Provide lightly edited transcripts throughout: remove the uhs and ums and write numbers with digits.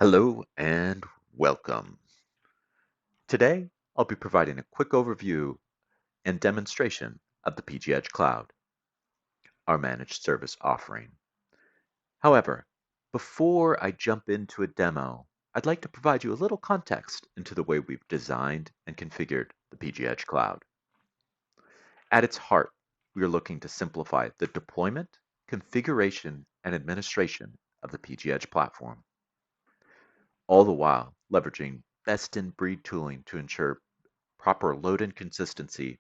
Hello and welcome. Today, I'll be providing a quick overview and demonstration of the pgEdge Cloud, our managed service offering. However, before I jump into a demo, I'd like to provide you a little context into the way we've designed and configured the pgEdge Cloud. At its heart, we are looking to simplify the deployment, configuration, and administration of the pgEdge platform, all the while leveraging best-in-breed tooling to ensure proper load and consistency,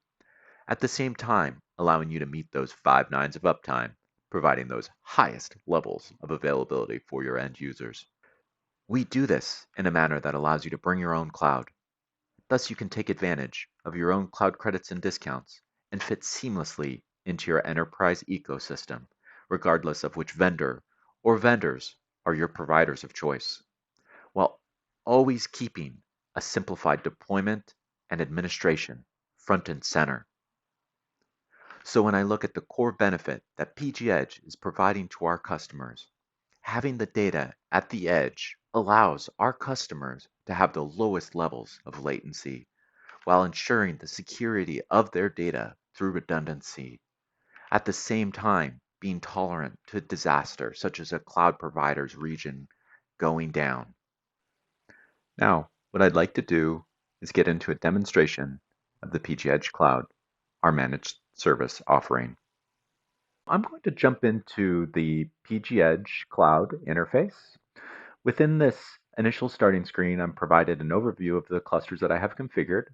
at the same time allowing you to meet those five nines of uptime, providing those highest levels of availability for your end users. We do this in a manner that allows you to bring your own cloud. Thus, you can take advantage of your own cloud credits and discounts and fit seamlessly into your enterprise ecosystem, regardless of which vendor or vendors are your providers of choice, while always keeping a simplified deployment and administration front and center. So when I look at the core benefit that pgEdge is providing to our customers, having the data at the edge allows our customers to have the lowest levels of latency while ensuring the security of their data through redundancy. At the same time, being tolerant to disaster, such as a cloud provider's region going down. Now, what I'd like to do is get into a demonstration of the pgEdge Cloud, our managed service offering. I'm going to jump into the pgEdge Cloud interface. Within this initial starting screen, I'm provided an overview of the clusters that I have configured,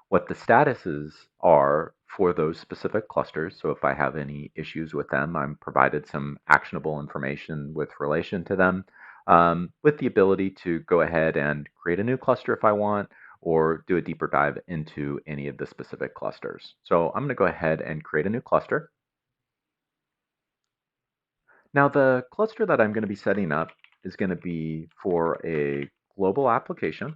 what the statuses are for those specific clusters. So if I have any issues with them, I'm provided some actionable information with relation to them, with the ability to go ahead and create a new cluster if I want, or do a deeper dive into any of the specific clusters. So I'm going to go ahead and create a new cluster. Now, the cluster that I'm going to be setting up is going to be for a global application.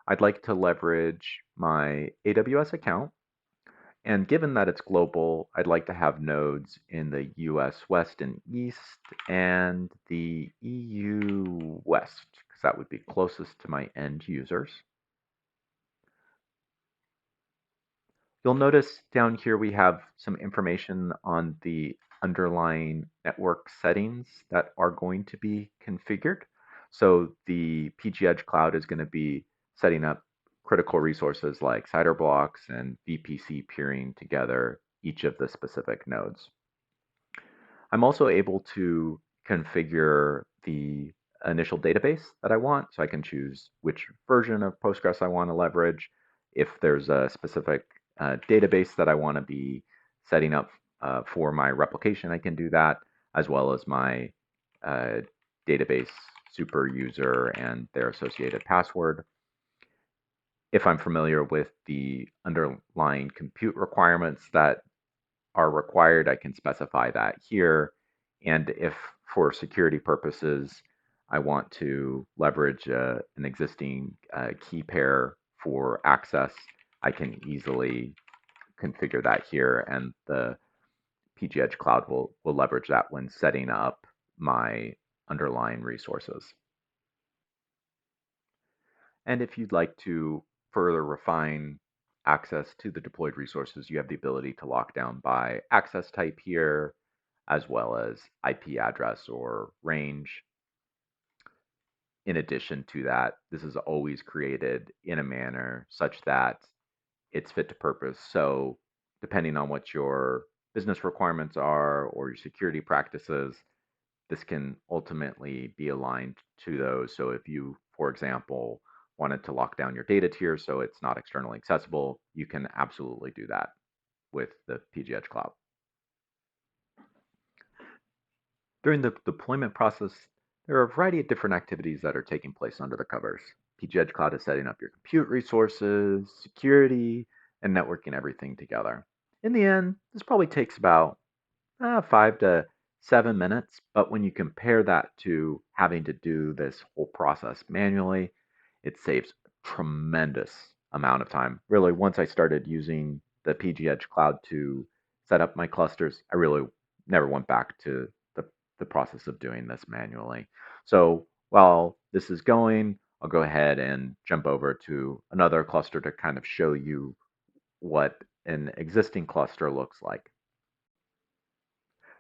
I'd like to leverage my AWS account. And given that it's global, I'd like to have nodes in the US West and East and the EU West, because that would be closest to my end users. You'll notice down here we have some information on the underlying network settings that are going to be configured. So the pgEdge Cloud is going to be setting up critical resources like CIDR blocks and VPC peering together each of the specific nodes. I'm also able to configure the initial database that I want, so I can choose which version of Postgres I want to leverage. If there's a specific database that I want to be setting up for my replication, I can do that, as well as my database super user and their associated password. If I'm familiar with the underlying compute requirements that are required, I can specify that here. And if for security purposes, I want to leverage an existing key pair for access, I can easily configure that here, and the pgEdge Cloud will leverage that when setting up my underlying resources. And if you'd like to further refine access to the deployed resources, you have the ability to lock down by access type here, as well as IP address or range. In addition to that, this is always created in a manner such that it's fit to purpose. So depending on what your business requirements are or your security practices, this can ultimately be aligned to those. So if you, for example, wanted to lock down your data tier so it's not externally accessible, you can absolutely do that with the pgEdge Cloud. During the deployment process, there are a variety of different activities that are taking place under the covers. pgEdge Cloud is setting up your compute resources, security, and networking everything together. In the end, this probably takes about 5 to 7 minutes, but when you compare that to having to do this whole process manually, it saves a tremendous amount of time. Really, once I started using the pgEdge Cloud to set up my clusters, I really never went back to the process of doing this manually. So While this is going, I'll go ahead and jump over to another cluster to kind of show you what an existing cluster looks like.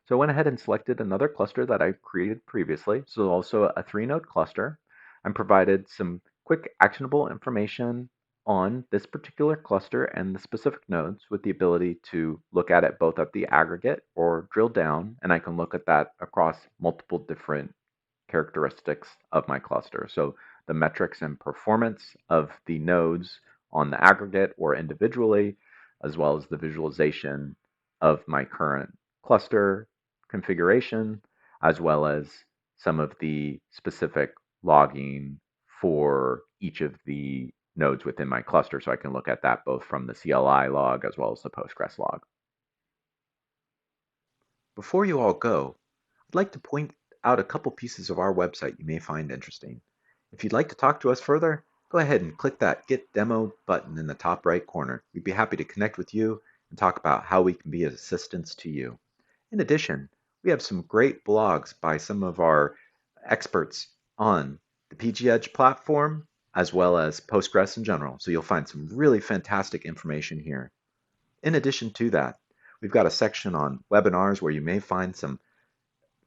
So I went ahead and selected another cluster that I created previously. So also a 3-node cluster. I'm provided some quick actionable information on this particular cluster and the specific nodes with the ability to look at it both at the aggregate or drill down, and I can look at that across multiple different characteristics of my cluster. So the metrics and performance of the nodes on the aggregate or individually, as well as the visualization of my current cluster configuration, as well as some of the specific logging for each of the nodes within my cluster. So I can look at that both from the CLI log as well as the Postgres log. Before you all go, I'd like to point out a couple pieces of our website you may find interesting. If you'd like to talk to us further, go ahead and click that Get Demo button in the top right corner. We'd be happy to connect with you and talk about how we can be of assistance to you. In addition, we have some great blogs by some of our experts on the pgEdge platform as well as Postgres in general. So you'll find some really fantastic information here. In addition to that, we've got a section on webinars where you may find some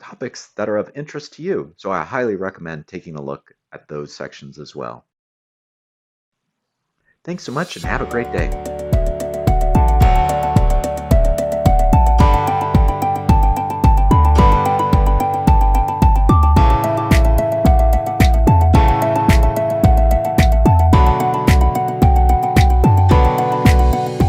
topics that are of interest to you. So I highly recommend taking a look at those sections as well. Thanks so much and have a great day.